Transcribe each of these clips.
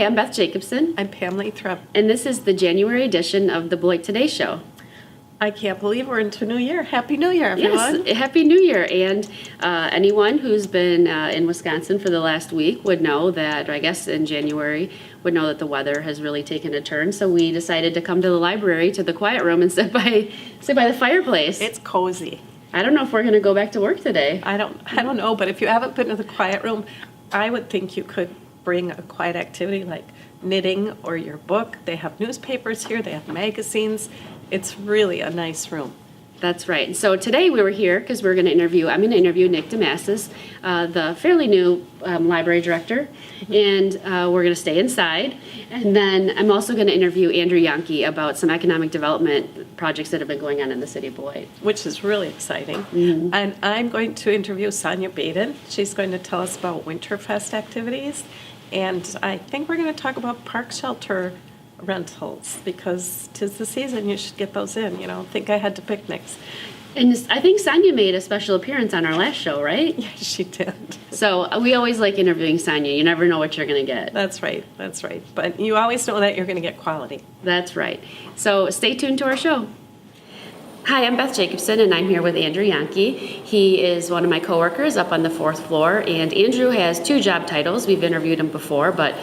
I'm Beth Jacobson. I'm Pamela Thrupp. And this is the January edition of the Beloit Today show. I can't believe we're into New Year. Happy New Year, everyone. Yes, Happy New Year. And anyone who's been in Wisconsin for the last week would know that, or I guess in January, would know that the weather has really taken a turn. So we decided to come to the library, to the quiet room, and sit by the fireplace. It's cozy. I don't know if we're going to go back to work today. I don't know, but if you haven't been to the quiet room, I would think you could bring a quiet activity like knitting or your book. They have newspapers here. They have magazines. It's really a nice room. That's right. So today we were here because I'm going to interview Nick Damasis, the fairly new library director, and we're going to stay inside. And then I'm also going to interview Andrew Yankee about some economic development projects that have been going on in the city of Beloit. Which is really exciting. Mm-hmm. And I'm going to interview Sonia Baden. She's going to tell us about Winterfest activities. And I think we're going to talk about park shelter rentals, because 'tis the season, you should get those in, think ahead to picnics. And I think Sonia made a special appearance on our last show, right? Yeah, she did. So we always like interviewing Sonia. You never know what you're going to get. That's right. But you always know that you're going to get quality. That's right. So stay tuned to our show. Hi, I'm Beth Jacobson, and I'm here with Andrew Yankee. He is one of my coworkers up on the 4th floor, and Andrew has 2 job titles. We've interviewed him before, but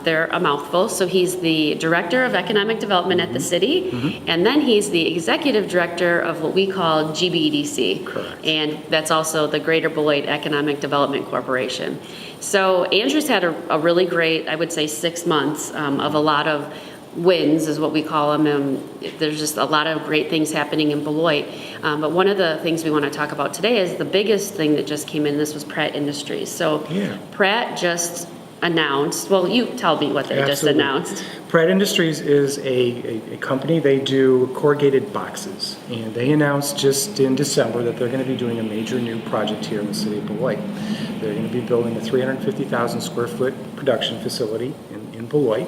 they're a mouthful. So he's the Director of Economic Development at the city, and then he's the Executive Director of what we call GBEDC. Correct. And that's also the Greater Beloit Economic Development Corporation. So Andrew's had a really great, I would say, 6 months of a lot of wins is what we call them. There's just a lot of great things happening in Beloit. But one of the things we want to talk about today is the biggest thing that just came in. This was Pratt Industries. So Yeah. Pratt just announced, well, you tell me what they just Absolutely. announced. Pratt Industries is a company. They do corrugated boxes, and they announced just in December that they're going to be doing a major new project here in the city of Beloit. They're going to be building a 350,000 square foot production facility in Beloit.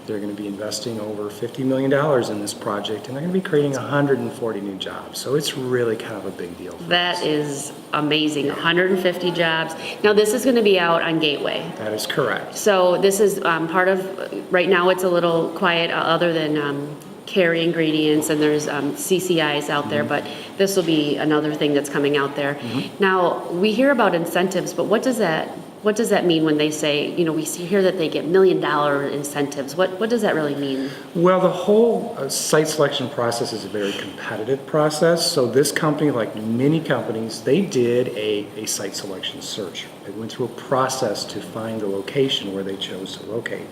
They're going to be investing over $50 million in this project, and they're going to be creating 140 new jobs. So it's really kind of a big deal for us. That is amazing, 150 jobs. Now this is going to be out on Gateway. That is correct. So this is part of, right now it's a little quiet other than Carry Ingredients, and there's CCIs out there, but this will be another thing that's coming out there. Now, we hear about incentives, but what does that mean when they say, we hear that they get $1 million incentives? What does that really mean? Well, the whole site selection process is a very competitive process. So this company, like many companies, they did a site selection search. They went through a process to find the location where they chose to locate.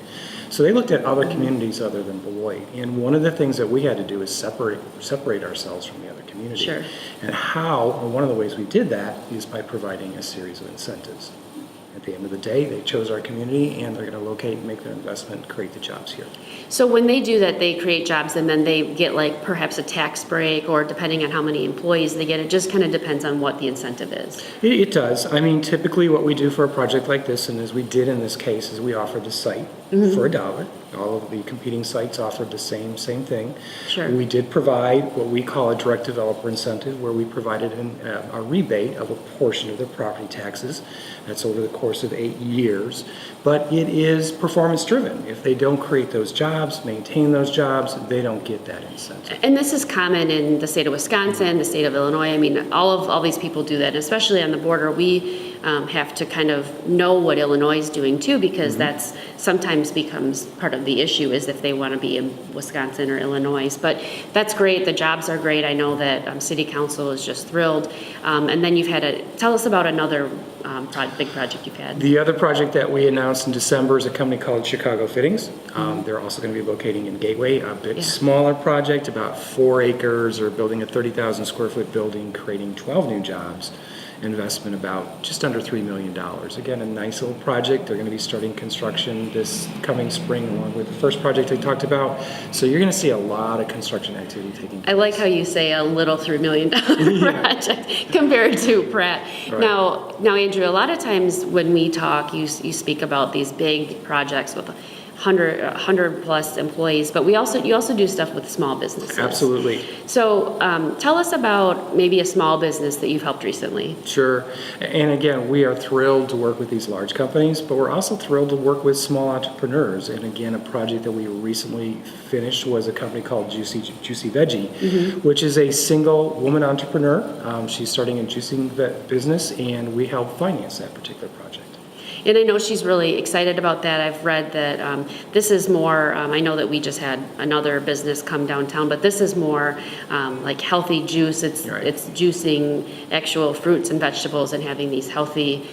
So they looked at other communities other than Beloit. And one of the things that we had to do is separate ourselves from the other community. Sure. And one of the ways we did that is by providing a series of incentives. At the end of the day, they chose our community, and they're going to locate, make their investment, create the jobs here. So when they do that, they create jobs, and then they get perhaps a tax break, or depending on how many employees they get, it just kind of depends on what the incentive is. It does. I mean, typically what we do for a project like this, and as we did in this case, is we offered the site for $1. All of the competing sites offered the same thing. Sure. We did provide what we call a direct developer incentive, where we provided a rebate of a portion of their property taxes. That's over the course of 8 years. But it is performance driven. If they don't create those jobs, maintain those jobs, they don't get that incentive. And this is common in the state of Wisconsin, the state of Illinois. I mean, all these people do that, especially on the border. We have to kind of know what Illinois is doing too, because that's sometimes becomes part of the issue, is if they want to be in Wisconsin or Illinois. But that's great. The jobs are great. I know that City Council is just thrilled. And then tell us about another big project you've had. The other project that we announced in December is a company called Chicago Fittings. They're also going to be locating in Gateway, a bit smaller project, about 4 acres. They're building a 30,000 square foot building, creating 12 new jobs. Investment about just under $3 million. Again, a nice little project. They're going to be starting construction this coming spring, along with the first project I talked about. So you're going to see a lot of construction activity taking place. I like how you say a little $3 million project compared to Pratt. Right. Now, Andrew, a lot of times when we talk, you speak about these big projects with 100 plus employees, but you also do stuff with small businesses. Absolutely. So tell us about maybe a small business that you've helped recently. Sure. And again, we are thrilled to work with these large companies, but we're also thrilled to work with small entrepreneurs. And again, a project that we recently finished was a company called Juicy Veggie, which is a single woman entrepreneur. She's starting a juicing business, and we help finance that particular project. And I know she's really excited about that. I've read that this is more, I know that we just had another business come downtown, but this is more like healthy juice. It's juicing actual fruits and vegetables and having these healthy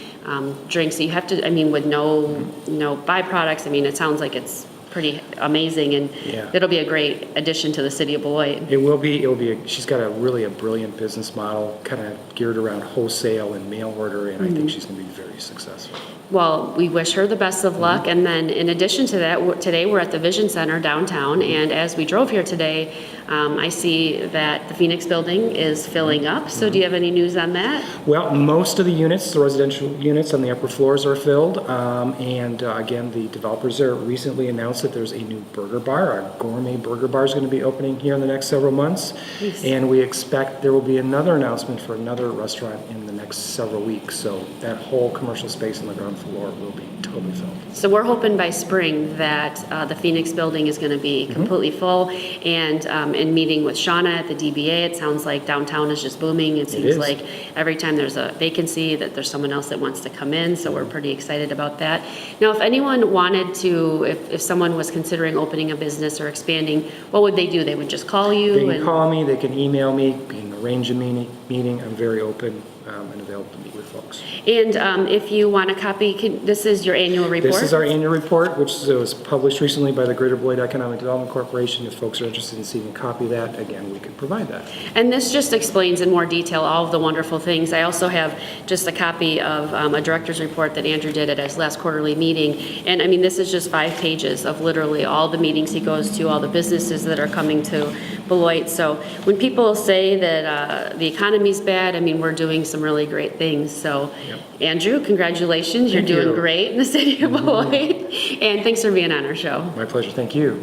drinks. So you have to, I mean, with no byproducts, I mean, it sounds like it's pretty amazing, and it'll be a great addition to the city of Beloit. It will be. She's got a brilliant business model, kind of geared around wholesale and mail order, and I think she's going to be very successful. Well, we wish her the best of luck. And then in addition to that, today we're at the Vision Center downtown. And as we drove here today, I see that the Phoenix building is filling up. So do you have any news on that? Well, most of the units, the residential units on the upper floors are filled. And again, the developers there recently announced that there's a new burger bar. Our gourmet burger bar is going to be opening here in the next several months. Nice. And we expect there will be another announcement for another restaurant in the next several weeks. So that whole commercial space on the ground floor will be totally filled. So we're hoping by spring that the Phoenix building is going to be completely full. And in meeting with Shauna at the DBA, it sounds like downtown is just booming. It seems like every time there's a vacancy that there's someone else that wants to come in. So we're pretty excited about that. Now, if anyone wanted to, if someone was considering opening a business or expanding, what would they do? They would just call you? They can call me, they can email me, we can arrange a meeting. I'm very open and available to meet with folks. And if you want a copy, this is your annual report? This is our annual report, which was published recently by the Greater Beloit Economic Development Corporation. If folks are interested in seeing a copy of that, again, we can provide that. And this just explains in more detail all of the wonderful things. I also have just a copy of a director's report that Andrew did at his last quarterly meeting. And I mean, this is just 5 pages of literally all the meetings he goes to, all the businesses that are coming to Beloit. So when people say that the economy's bad, I mean, we're doing some really great things. So Andrew, congratulations. You're doing great in the city of Beloit. And thanks for being on our show. My pleasure. Thank you.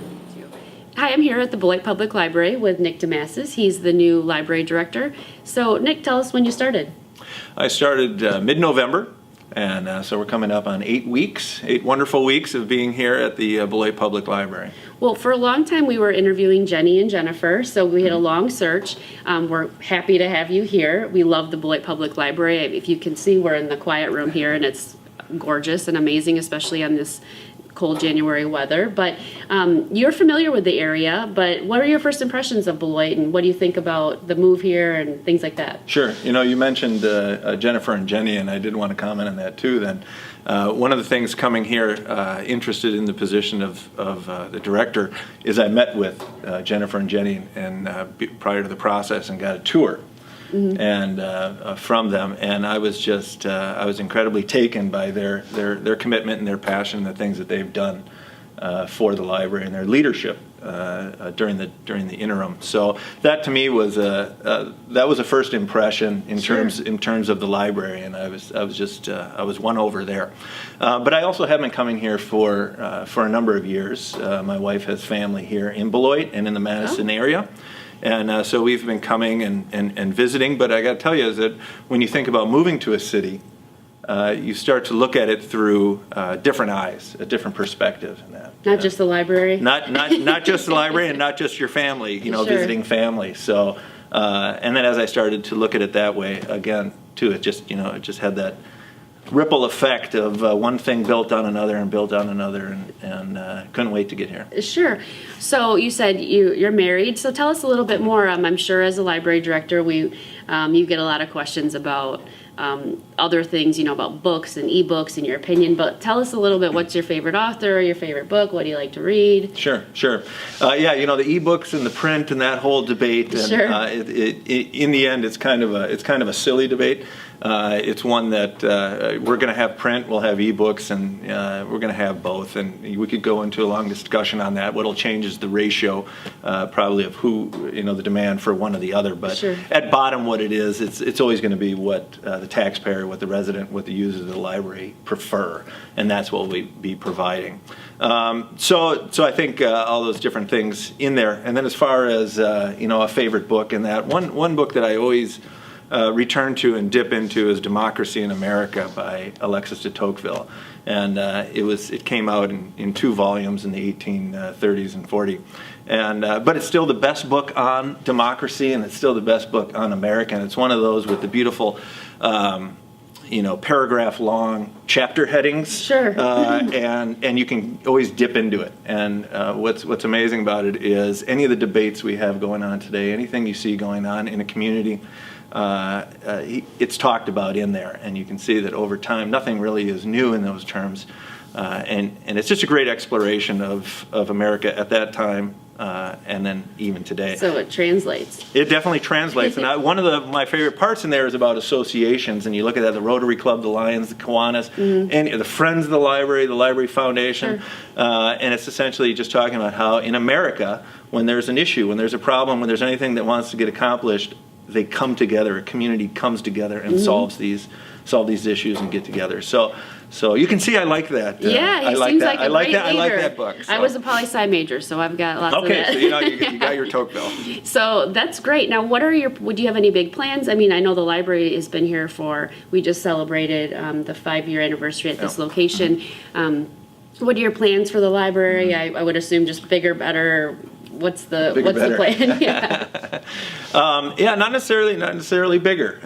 Hi, I'm here at the Beloit Public Library with Nick DeMassis. He's the new library director. So Nick, tell us when you started. I started mid-November. And so we're coming up on 8 wonderful weeks of being here at the Beloit Public Library. Well, for a long time we were interviewing Jenny and Jennifer, so we had a long search. We're happy to have you here. We love the Beloit Public Library. If you can see, we're in the quiet room here, and it's gorgeous and amazing, especially on this cold January weather. But you're familiar with the area, but what are your first impressions of Beloit, and what do you think about the move here and things like that? Sure. You know, you mentioned Jennifer and Jenny, and I did want to comment on that too then. One of the things coming here, interested in the position of the director, is I met with Jennifer and Jenny and prior to the process and got a tour. And from them, and I was just I was incredibly taken by their commitment and their passion and the things that they've done for the library and their leadership during the interim. So that to me was that was a first impression in terms of the library, and I was won over there. But I also have been coming here for a number of years. My wife has family here in Beloit and in the Madison area. And so we've been coming and visiting, but I got to tell you is that when you think about moving to a city, you start to look at it through different eyes, a different perspective. Not just the library? Not just the library and not just your family, visiting family. So, and then as I started to look at it that way, again, too, it just had that ripple effect of one thing built on another and built on another, and couldn't wait to get here. Sure. So you said you're married. So tell us a little bit more. I'm sure as a library director, you get a lot of questions about other things, about books and ebooks and your opinion. But tell us a little bit. What's your favorite author? Your favorite book? What do you like to read? Sure. The ebooks and the print and that whole debate. And, in the end, it's kind of a silly debate. It's one that we're going to have print, we'll have ebooks, and we're going to have both. And we could go into a long discussion on that. What'll change is the ratio, probably of who, the demand for one or the other. But at bottom, what it is, it's always going to be what the taxpayer library, what the users of the library prefer, and that's what we'll be providing. So I think all those different things in there. And then as far as a favorite book, and that one book that I always return to and dip into is Democracy in America by Alexis de Tocqueville. And it came out in 2 volumes in the 1830s and 40s. But it's still the best book on democracy, and it's still the best book on America. And it's one of those with the beautiful paragraph-long chapter headings. Sure. And you can always dip into it. And what's amazing about it is any of the debates we have going on today, anything you see going on in a community, it's talked about in there. And you can see that over time, nothing really is new in those terms. And it's just a great exploration of America at that time. And then even today. So it translates. It definitely translates. And one of my favorite parts in there is about associations. And you look at that, the Rotary Club, the Lions, the Kiwanis, and the Friends of the Library Foundation. Sure. And it's essentially just talking about how in America, when there's an issue, when there's a problem, when there's anything that wants to get accomplished, they come together, a community comes together and solve these issues and get together. So you can see I like that. Yeah, he I like seems that. like a great leader. I like that book. So. I was a poli-sci major, so I've got lots of that. Okay, so you got your Tocqueville. So that's great. Now, would you have any big plans? I mean, I know the library has been here we just celebrated the 5-year anniversary at this location. What are your plans for the library? I would assume just bigger, better. What's the plan? Yeah. Not necessarily bigger.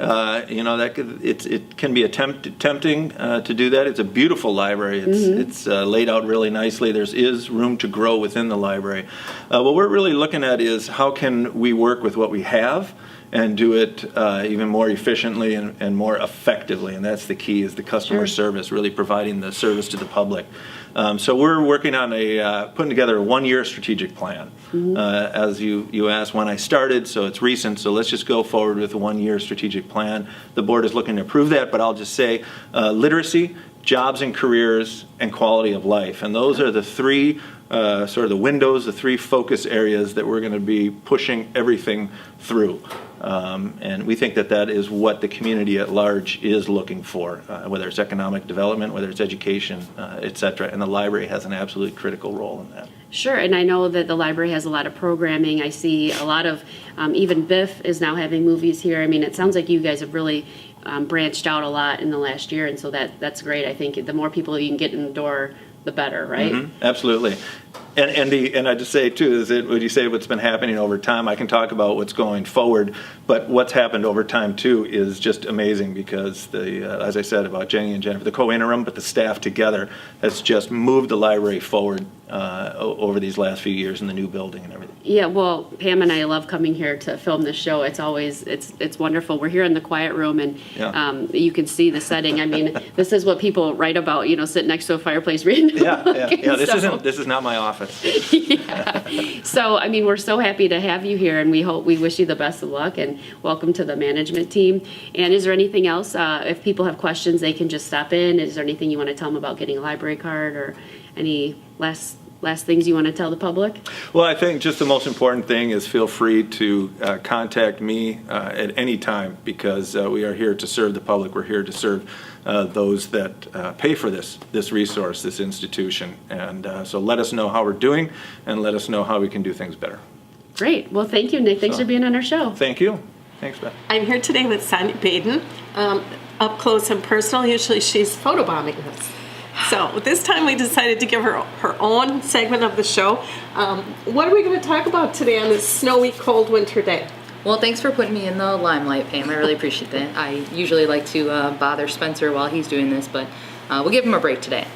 It can be tempting to do that. It's a beautiful library. It's laid out really nicely. There is room to grow within the library. What we're really looking at is how can we work with what we have and do it even more efficiently and more effectively. And that's the key, is the customer service, really providing the service to the public. So we're working on putting together a 1-year strategic plan. As you asked when I started, so it's recent, so let's just go forward with a 1-year strategic plan. The board is looking to approve that, but I'll just say literacy, jobs and careers, and quality of life. And those are the 3 sort of the windows, the 3 focus areas that we're going to be pushing everything through. And we think that is what the community at large is looking for, whether it's economic development, whether it's education, et cetera. And the library has an absolutely critical role in that. Sure, and I know that the library has a lot of programming. I see a lot of, even Biff is now having movies here. I mean, it sounds like you guys have really branched out a lot in the last year, and so that's great. I think the more people you can get in the door, the better, right? Absolutely. And I just say too, would you say what's been happening over time? I can talk about what's going forward, but what's happened over time too is just amazing, because as I said about Jenny and Jennifer, the co-interim, but the staff together has just moved the library forward over these last few years in the new building and everything. Yeah, well, Pam and I love coming here to film this show. It's always it's wonderful. We're here in the quiet room, and you can see the setting. I mean, this is what people write about. Sit next to a fireplace reading. This is not my office. Yeah. So, I mean, we're so happy to have you here, and we wish you the best of luck, and welcome to the management team. And is there anything else? If people have questions, they can just stop in. Is there anything you want to tell them about getting a library card, or any last things you want to tell the public? Well, I think just the most important thing is feel free to contact me at any time, because we are here to serve the public. We're here to serve those that pay for this resource, this institution. And so let us know how we're doing, and let us know how we can do things better. Great. Well, thank you, Nick. Thanks for being on our show. Thank you. Thanks, Beth. I'm here today with Sonia Baden, up close and personal. Usually she's photobombing us. So this time we decided to give her own segment of the show. What are we going to talk about today on this snowy, cold winter day? Well, thanks for putting me in the limelight, Pam. I really appreciate that. I usually like to bother Spencer while he's doing this, but we'll give him a break today.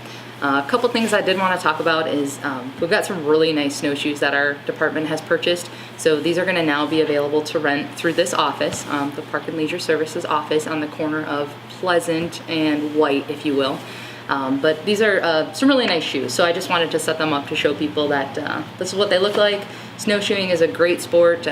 A couple things I did want to talk about is we've got some really nice snowshoes that our department has purchased. So these are going to now be available to rent through this office, the Park and Leisure Services office on the corner of Pleasant and White, if you will. But these are some really nice shoes, so I just wanted to set them up to show people that this is what they look like. Snowshoeing is a great sport.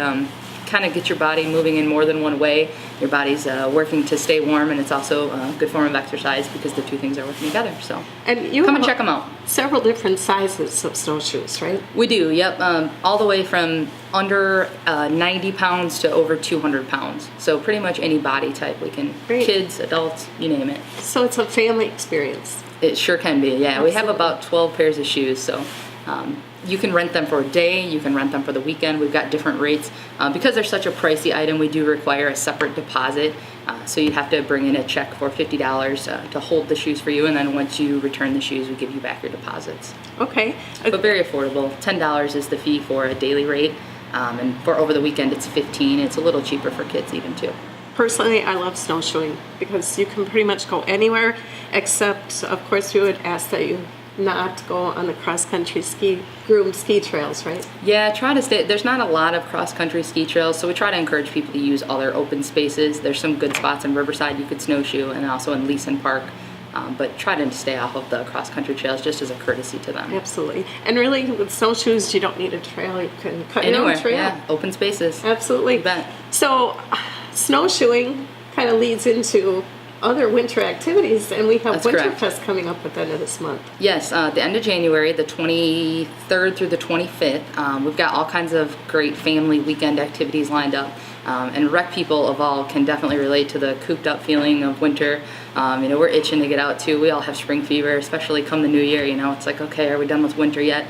kind of get your body moving in more than one way. Your body's working to stay warm, and it's also a good form of exercise because the two things are working together. So And you come have and check them out. several different sizes of snowshoes, right? We do, yep. All the way from under 90 pounds to over 200 pounds. So pretty much any body type. We can, Great. kids, adults, you name it. So it's a family experience. It sure can be, yeah. We have Absolutely. about 12 pairs of shoes, so you can rent them for a day, you can rent them for the weekend. We've got different rates. Because they're such a pricey item, we do require a separate deposit. So you'd have to bring in a check for $50 to hold the shoes for you, and then once you return the shoes, we give you back your deposits. Okay. But very affordable. $10 is the fee for a daily rate, and for over the weekend, it's $15. It's a little cheaper for kids even too. Personally, I love snowshoeing because you can pretty much go anywhere, except, of course, we would ask that you not go on the cross-country groomed ski trails, right? Yeah, try to stay. There's not a lot of cross-country ski trails, so we try to encourage people to use other open spaces. There's some good spots in Riverside you could snowshoe, and also in Leeson Park. But try to stay off of the cross-country trails just as a courtesy to them. Absolutely. And really, with snowshoes, you don't need a trail. You can cut your Anywhere, own trail. yeah, open spaces. Absolutely. You bet. So, snowshoeing kind of leads into other winter activities, and we have That's correct. Winterfest coming up at the end of this month. Yes, the end of January, the 23rd through the 25th, we've got all kinds of great family weekend activities lined up. And rec people of all can definitely relate to the cooped up feeling of winter. We're itching to get out too. We all have spring fever, especially come the new year. It's like, okay, are we done with winter yet?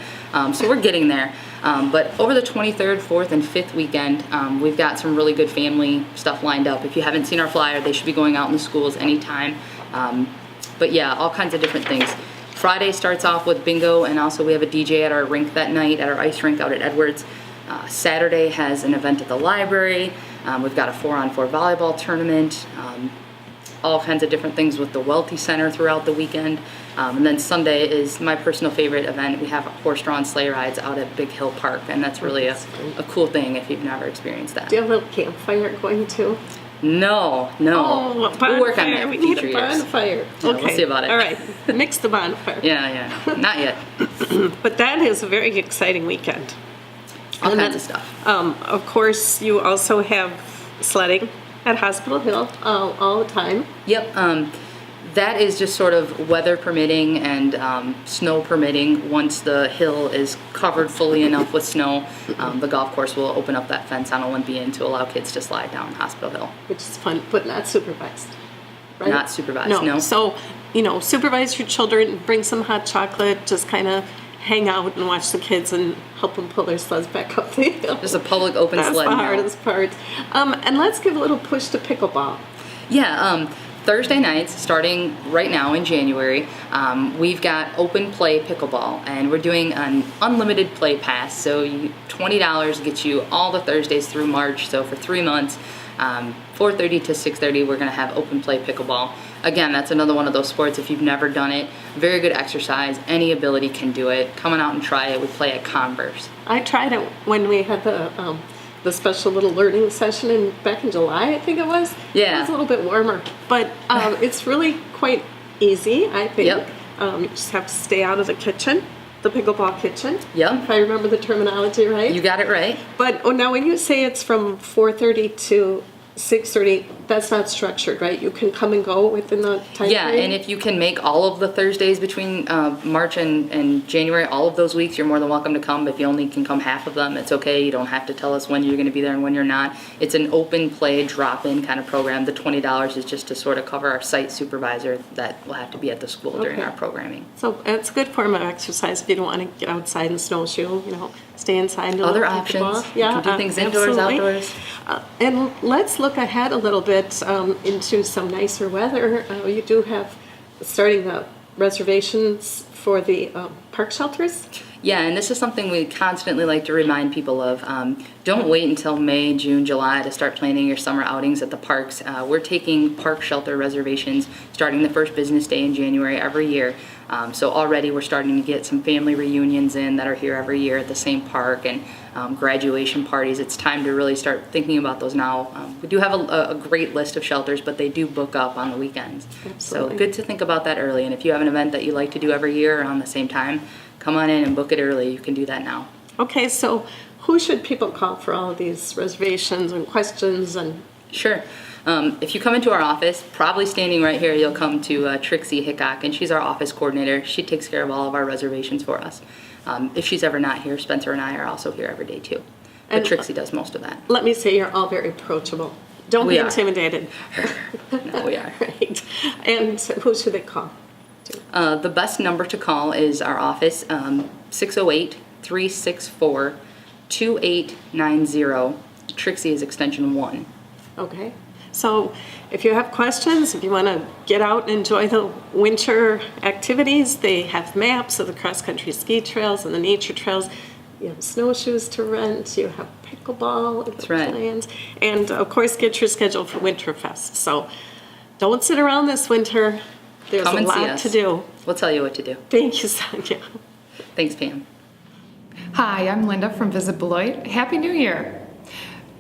So we're getting there. But over the 23rd, 4th, and 5th weekend, we've got some really good family stuff lined up. If you haven't seen our flyer, they should be going out in the schools anytime. But yeah, all kinds of different things. Friday starts off with bingo, and also we have a DJ at our rink that night, at our ice rink out at Edwards. Saturday has an event at the library. We've got a 4-on-4 volleyball tournament. All kinds of different things with the Welty Center throughout the weekend. And then Sunday is my personal favorite event. We have horse-drawn sleigh rides out at Big Hill Park, and that's really a cool thing if you've never experienced that. Do you have a little campfire going too? No. Oh, We'll work on bonfire. that for We need future a years. bonfire. Yeah, Okay. we'll see about it. All right. Mix the bonfire. Yeah, not yet. But that is a very exciting weekend. All And kinds then, of stuff. Of course, you also have sledding at Hospital Hill all the time. Yep. That is just sort of weather permitting and snow permitting. Once the hill is covered fully enough with snow, the golf course will open up that fence on Olympian to allow kids to slide down Hospital Hill. Which is fun, but not supervised. Right? Not supervised, no. So, supervise your children, bring some hot chocolate, just kind of hang out and watch the kids and help them pull their sleds back up the hill. Just a public open That's sled the hill. hardest part. And let's give a little push to pickleball. Yeah, Thursday nights, starting right now in January, we've got open play pickleball, and we're doing an unlimited play pass. So $20 gets you all the Thursdays through March. So for 3 months, 4:30 to 6:30, we're going to have open play pickleball. Again, that's another one of those sports, if you've never done it, very good exercise. Any ability can do it. Come on out and try it. We play at Converse. I tried it when we had the special little learning session back in July, I think it was. Yeah. It was a little bit warmer, but it's really quite easy, I think. Yep. You just have to stay out of the kitchen, the pickleball kitchen. Yep. If I remember the terminology right. You got it right. But now when you say it's from 4:30 to 6:30, that's not structured, right? You can come and go within the time Yeah, period? and if you can make all of the Thursdays between March and January, all of those weeks, you're more than welcome to come. If you only can come half of them, it's okay. You don't have to tell us when you're going to be there and when you're not. It's an open play, drop-in kind of program. The $20 is just to sort of cover our site supervisor that will have to be at the school during Okay. our programming. So it's a good form of exercise if you don't want to get outside and snowshoe, stay inside and do a Other little options. pickleball. You Yeah, can do things indoors, absolutely. outdoors. And let's look ahead a little bit into some nicer weather. You do have starting the reservations for the park shelters. Yeah, and this is something we constantly like to remind people of. Don't wait until May, June, July to start planning your summer outings at the parks. We're taking park shelter reservations starting the first business day in January every year. So already we're starting to get some family reunions in that are here every year at the same park, and graduation parties. It's time to really start thinking about those now. We do have a great list of shelters, but they do book up on the weekends. Absolutely. So good to think about that early. And if you have an event that you like to do every year around the same time, come on in and book it early. You can do that now. Okay, so who should people call for all of these reservations and questions and? Sure. If you come into our office, probably standing right here, you'll come to Trixie Hickok, and she's our office coordinator. She takes care of all of our reservations for us. If she's ever not here, Spencer and I are also here every day too. But And Trixie does most of that. Let me say, you're all very approachable. Don't We be are. intimidated. No, we are. Right. And who should they call? The best number to call is our office, 608-364-2890. Trixie is extension 1. Okay. So if you have questions, if you want to get out and enjoy the winter activities, they have maps of the cross-country ski trails and the nature trails. You have snowshoes to rent. You have pickleball. That's right. Plans. And, of course, get your schedule for Winterfest. So don't sit around this winter. There's Come a and see lot us. to do. We'll tell you what to do. Thank you, Sonia. Thanks, Pam. Hi, I'm Linda from Visit Beloit. Happy New Year!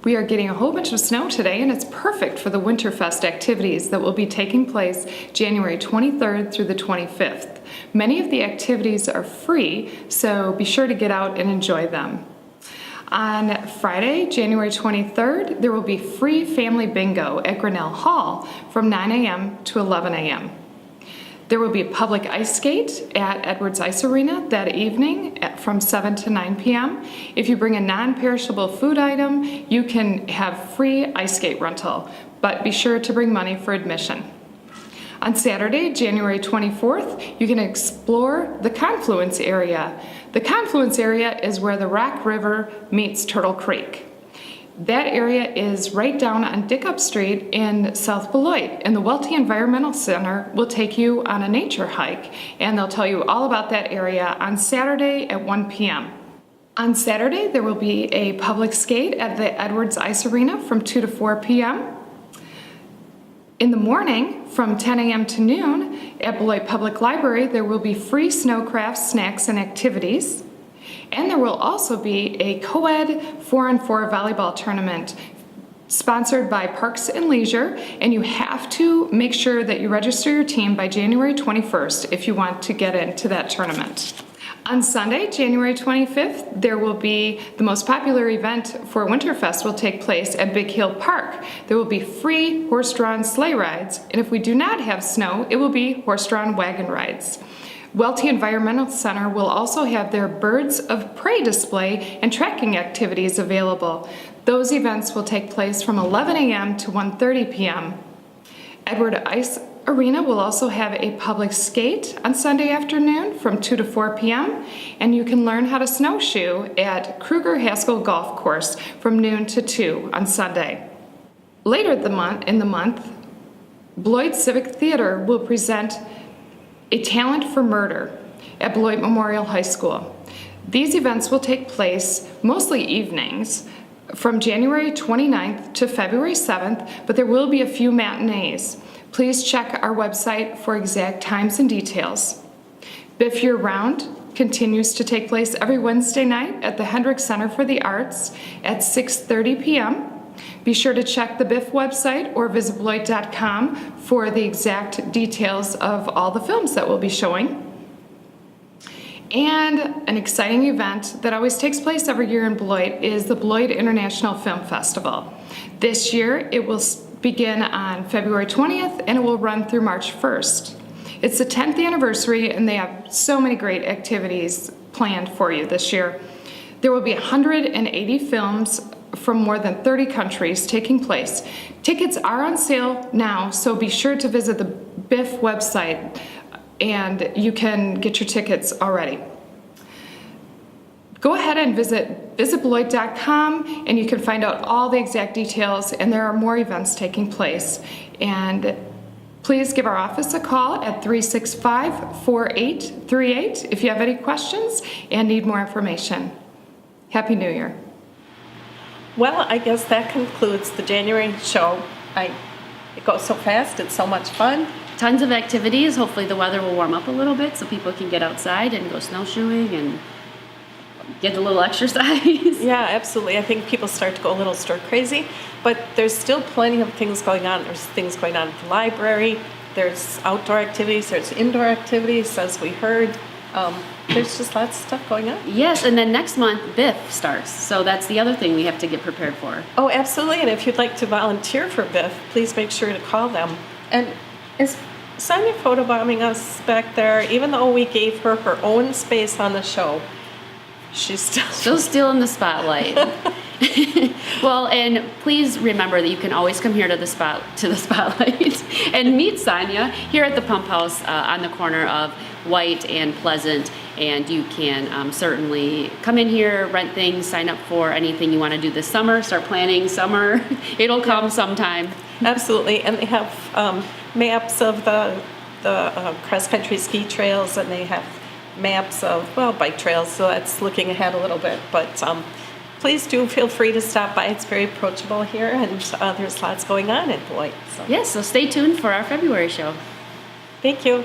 We are getting a whole bunch of snow today, and it's perfect for the Winterfest activities that will be taking place January 23rd through the 25th. Many of the activities are free, so be sure to get out and enjoy them. On Friday, January 23rd, there will be free family bingo at Grinnell Hall from 9 a.m. to 11 a.m. There will be a public ice skate at Edwards Ice Arena that evening from 7 to 9 p.m. If you bring a non-perishable food item, you can have free ice skate rental, but be sure to bring money for admission. On Saturday, January 24th, you can explore the Confluence area. The Confluence area is where the Rock River meets Turtle Creek. That area is right down on Dickup Street in South Beloit, and the Welty Environmental Center will take you on a nature hike, and they'll tell you all about that area on Saturday at 1 p.m. On Saturday, there will be a public skate at the Edwards Ice Arena from 2 to 4 p.m. In the morning, from 10 a.m. to noon, at Beloit Public Library, there will be free snowcraft, snacks, and activities. And there will also be a co-ed 4-on-4 volleyball tournament sponsored by Parks and Leisure, and you have to make sure that you register your team by January 21st if you want to get into that tournament. On Sunday, January 25th, there will be the most popular event for Winterfest will take place at Big Hill Park. There will be free horse-drawn sleigh rides, and if we do not have snow, it will be horse-drawn wagon rides. Welty Environmental Center will also have their Birds of Prey display and tracking activities available. Those events will take place from 11 a.m. to 1:30 p.m. Edward Ice Arena will also have a public skate on Sunday afternoon from 2 to 4 p.m. and you can learn how to snowshoe at Kruger Haskell Golf Course from noon to 2 on Sunday. Later in the month, Beloit Civic Theater will present A Talent for Murder at Beloit Memorial High School. These events will take place mostly evenings from January 29th to February 7th, but there will be a few matinees. Please check our website for exact times and details. Biff Year Round continues to take place every Wednesday night at the Hendrick Center for the Arts at 6:30 p.m. Be sure to check the Biff website or visitbeloit.com for the exact details of all the films that we'll be showing. And an exciting event that always takes place every year in Beloit is the Beloit International Film Festival. This year it will begin on February 20th and it will run through March 1st. It's the 10th anniversary and they have so many great activities planned for you this year. There will be 180 films from more than 30 countries taking place. Tickets are on sale now, so be sure to visit the BIF website and you can get your tickets already. Go ahead and visit visitbeloit.com and you can find out all the exact details, and there are more events taking place. And please give our office a call at 365-4838 if you have any questions and need more information. Happy New Year. Well, I guess that concludes the January show. It goes so fast, it's so much fun. Tons of activities. Hopefully the weather will warm up a little bit so people can get outside and go snowshoeing and get a little exercise. Yeah, absolutely. I think people start to go a little stir crazy, but there's still plenty of things going on. There's things going on at the library, there's outdoor activities, there's indoor activities, as we heard. There's just lots of stuff going on. Yes, and then next month, BIF starts. So that's the other thing we have to get prepared for. Oh, absolutely. And if you'd like to volunteer for BIF, please make sure to call them. And is Sonia photobombing us back there? Even though we gave her her own space on the show, she's Still still in the spotlight. Well, and please remember that you can always come here to the spotlight and meet Sonia here at the Pump House on the corner of White and Pleasant. And you can certainly come in here, rent things, sign up for anything you want to do this summer. Start planning summer. It'll come sometime. Absolutely. And they have maps of the cross-country ski trails, and they have maps of, well, bike trails, so that's looking ahead a little bit. But please do feel free to stop by. It's very approachable here, and there's lots going on in Beloit. So. Yes, so stay tuned for our February show. Thank you.